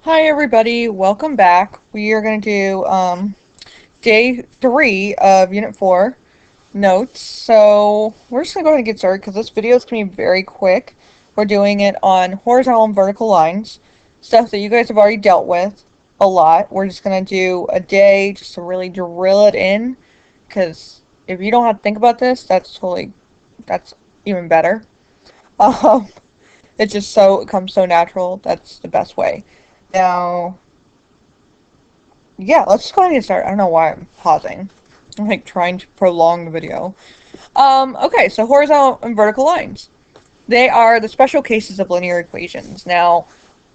Hi everybody, welcome back. We are going to do day 3 of Unit 4 notes. So we're just going to go ahead and get started because this video is going to be very quick. We're doing it on horizontal and vertical lines, stuff that you guys have already dealt with a lot. We're just going to do a day just to really drill it in, because if you don't have to think about this, that's even better. Um, it comes so natural. That's the best way. Now, yeah, let's just go ahead and get started. I don't know why I'm pausing. I'm like trying to prolong the video. Okay, so horizontal and vertical lines. They are the special cases of linear equations. Now,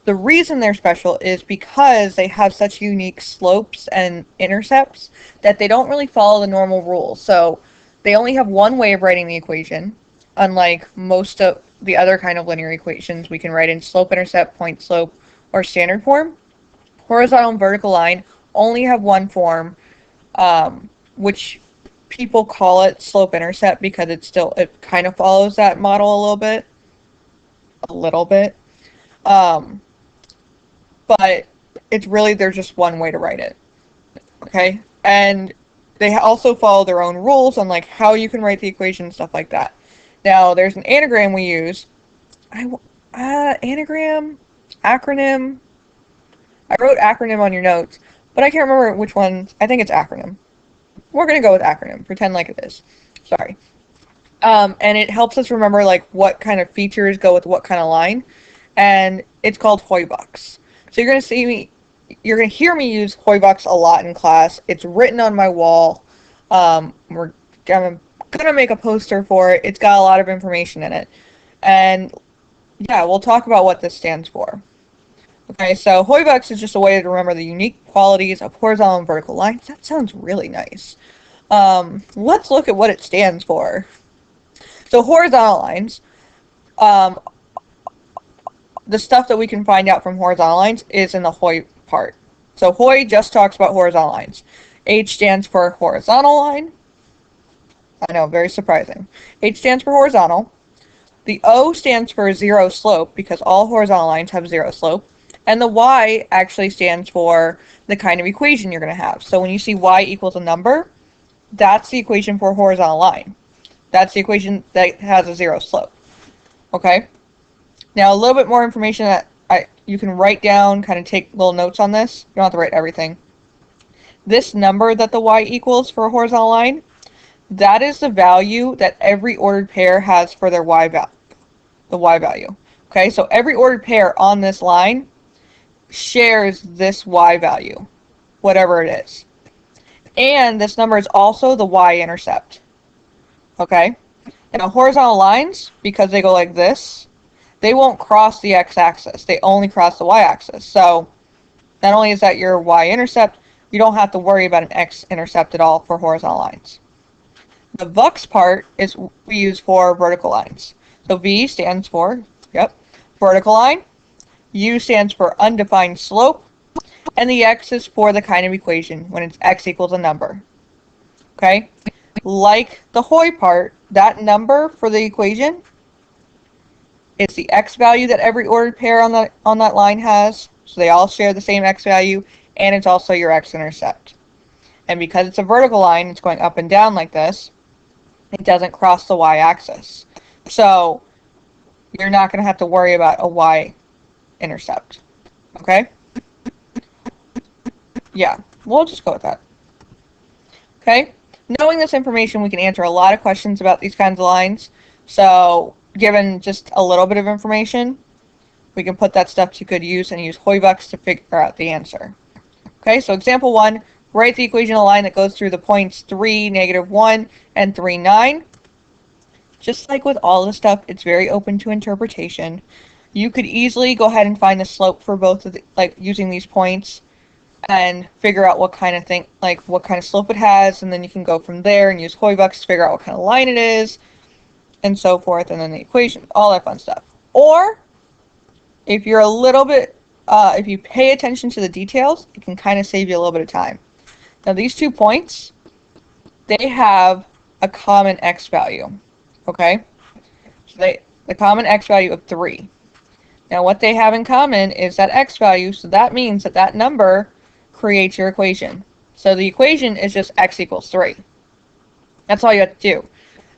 the reason they're special is because they have such unique slopes and intercepts that they don't really follow the normal rules. So they only have one way of writing the equation, unlike most of the other kind of linear equations we can write in slope, intercept, point, slope, or standard form. Horizontal and vertical line only have one form, which people call it slope intercept because it kind of follows that model a little bit. But it's really, there's just one way to write it. Okay? And they also follow their own rules on like how you can write the equation and stuff like that. Now, there's an anagram we use. Anagram? Acronym? I wrote acronym on your notes, but I can't remember which one. I think it's acronym. We're going to go with acronym. Pretend like it is. Sorry. And it helps us remember like what kind of features go with what kind of line. And it's called Hoy-Bucks. So you're going to hear me use Hoy-Bucks a lot in class. It's written on my wall. We're going to make a poster for it. It's got a lot of information in it. And yeah, we'll talk about what this stands for. Okay, so Hoy-Bucks is just a way to remember the unique qualities of horizontal and vertical lines. That sounds really nice. Let's look at what it stands for. So horizontal lines, the stuff that we can find out from horizontal lines is in the Hoy part. So Hoy just talks about horizontal lines. H stands for horizontal line. I know, very surprising. H stands for horizontal. The O stands for zero slope because all horizontal lines have zero slope. And the Y actually stands for the kind of equation you're going to have. So when you see Y equals a number, that's the equation for a horizontal line. That's the equation that has a zero slope. Okay? Now a little bit more information that you can write down, kind of take little notes on this. You don't have to write everything. This number that the Y equals for a horizontal line, that is the value that every ordered pair has for their the Y value. Okay, so every ordered pair on this line shares this Y value, whatever it is. And this number is also the Y-intercept. Okay? Now horizontal lines, because they go like this, they won't cross the x-axis. They only cross the y-axis. So not only is that your y-intercept, you don't have to worry about an x-intercept at all for horizontal lines. The VUX part is we use for vertical lines. So V stands for, vertical line. U stands for undefined slope, and the X is for the kind of equation when it's X equals a number. Okay? Like the Hoy part, that number for the equation is the X value that every ordered pair on that line has. So they all share the same X value, and it's also your X-intercept. And because it's a vertical line, it's going up and down like this, it doesn't cross the Y-axis. So you're not going to have to worry about a Y-intercept. Okay? Yeah, we'll just go with that. Okay? Knowing this information, we can answer a lot of questions about these kinds of lines. So, given just a little bit of information, we can put that stuff to good use and use Hoy-Bucks to figure out the answer. Okay, so example 1, write the equation of a line that goes through the points 3, -1, and 3, 9. Just like with all this stuff, it's very open to interpretation. You could easily go ahead and find the slope for both of using these points and figure out what kind of slope it has, and then you can go from there and use Hoy-Bucks to figure out what kind of line it is, and so forth, and then the equation, all that fun stuff. Or, if you're a little bit, if you pay attention to the details, it can kind of save you a little bit of time. Now these 2 points, they have a common x value, okay? So the common x value of 3. Now what they have in common is that x value, so that means that that number creates your equation. So the equation is just x equals 3. That's all you have to do.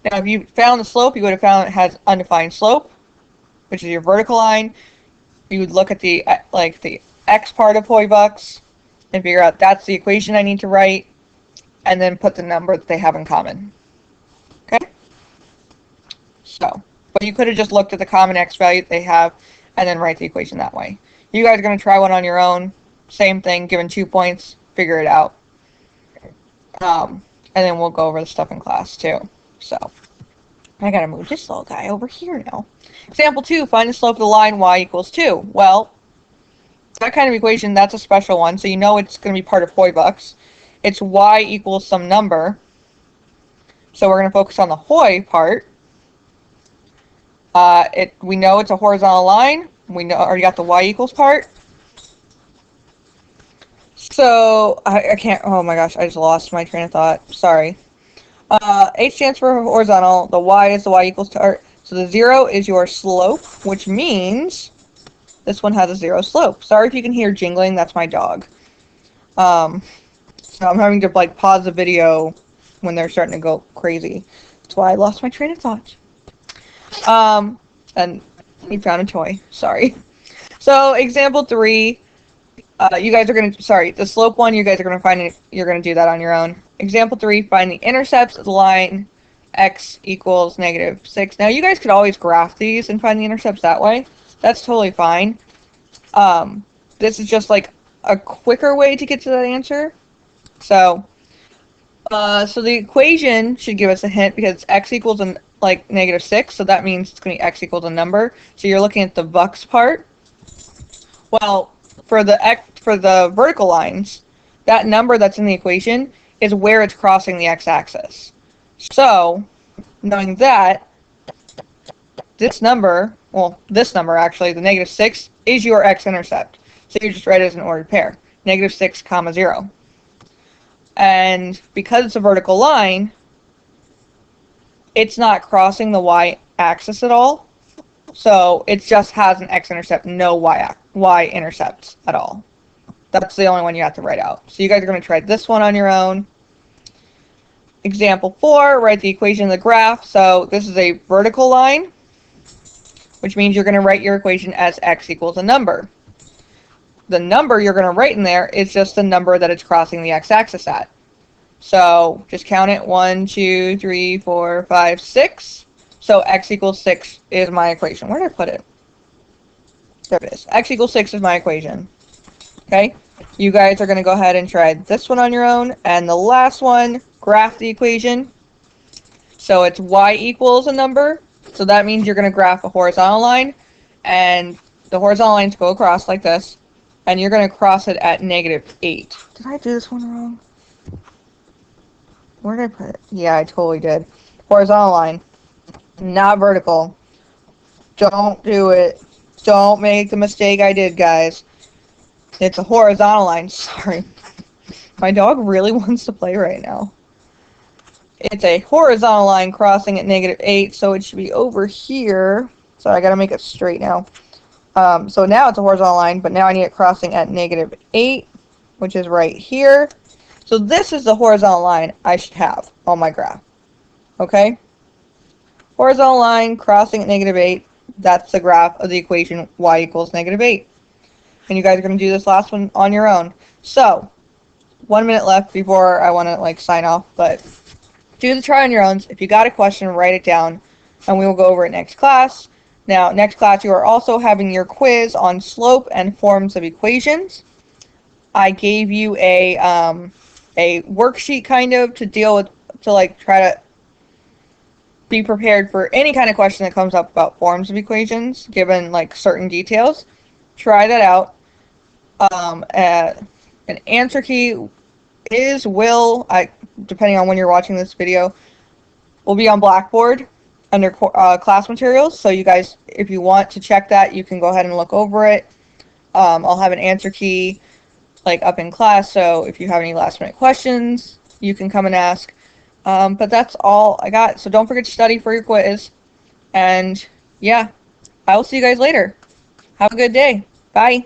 Now if you found the slope, you would have found it has undefined slope, which is your vertical line. You would look at the the x part of Hoy-Bucks and figure out that's the equation I need to write, and then put the number that they have in common. Okay? So, but you could have just looked at the common x value that they have and then write the equation that way. You guys are going to try one on your own. Same thing, given 2 points, figure it out. And then we'll go over the stuff in class too. So, I got to move this little guy over here now. Example 2, find the slope of the line y equals 2. Well, that kind of equation, that's a special one, so you know it's going to be part of Hoy-Bucks. It's y equals some number. So we're going to focus on the Hoy part. We know it's a horizontal line. We know already got the y equals part. So I can't. Oh my gosh, I just lost my train of thought. Sorry. H stands for horizontal. The y is the y equals part. So the 0 is your slope, which means this one has a 0 slope. Sorry if you can hear jingling. That's my dog. So I'm having to pause the video when they're starting to go crazy. That's why I lost my train of thought. And he found a toy. Sorry. So example 3, you guys are going to, sorry, the slope one, you guys are going to find it, you're going to do that on your own. Example 3, find the intercepts of the line x equals -6. Now you guys could always graph these and find the intercepts that way. That's totally fine. This is just a quicker way to get to that answer. So, so the equation should give us a hint because x equals -6, so that means it's going to be x equals a number. So you're looking at the Bucks part. Well, for the vertical lines, that number that's in the equation is where it's crossing the x-axis. So, knowing that, this number actually, the -6, is your x-intercept. So you just write it as an ordered pair. -6, 0. And because it's a vertical line, it's not crossing the y-axis at all. So it just has an x-intercept, no y-intercepts at all. That's the only one you have to write out. So you guys are going to try this one on your own. Example 4, write the equation in the graph. So this is a vertical line, which means you're going to write your equation as x equals a number. The number you're going to write in there is just the number that it's crossing the x-axis at. So just count it, 1, 2, 3, 4, 5, 6. So x equals 6 is my equation. Where did I put it? There it is. X equals 6 is my equation. Okay? You guys are going to go ahead and try this one on your own. And the last one, graph the equation. So it's y equals a number. So that means you're going to graph a horizontal line. And the horizontal lines go across like this. And you're going to cross it at -8. Did I do this one wrong? Where did I put it? Yeah, I totally did. Horizontal line. Not vertical. Don't do it. Don't make the mistake I did, guys. It's a horizontal line. Sorry. My dog really wants to play right now. It's a horizontal line crossing at -8, so it should be over here. So I gotta make it straight now. So now it's a horizontal line, but now I need it crossing at -8, which is right here. So this is the horizontal line I should have on my graph. Okay? Horizontal line crossing at -8. That's the graph of the equation y equals -8. And you guys are going to do this last one on your own. So, 1 minute left before I want to sign off, but do the try on your own. If you got a question, write it down, and we will go over it next class. Now, next class, you are also having your quiz on slope and forms of equations. I gave you a worksheet kind of to deal with, to try to be prepared for any kind of question that comes up about forms of equations, given certain details. Try that out. An answer key depending on when you're watching this video, will be on Blackboard under class materials. So you guys, if you want to check that, you can go ahead and look over it. I'll have an answer key up in class, so if you have any last minute questions, you can come and ask. But that's all I got. So don't forget to study for your quiz. And yeah, I will see you guys later. Have a good day. Bye.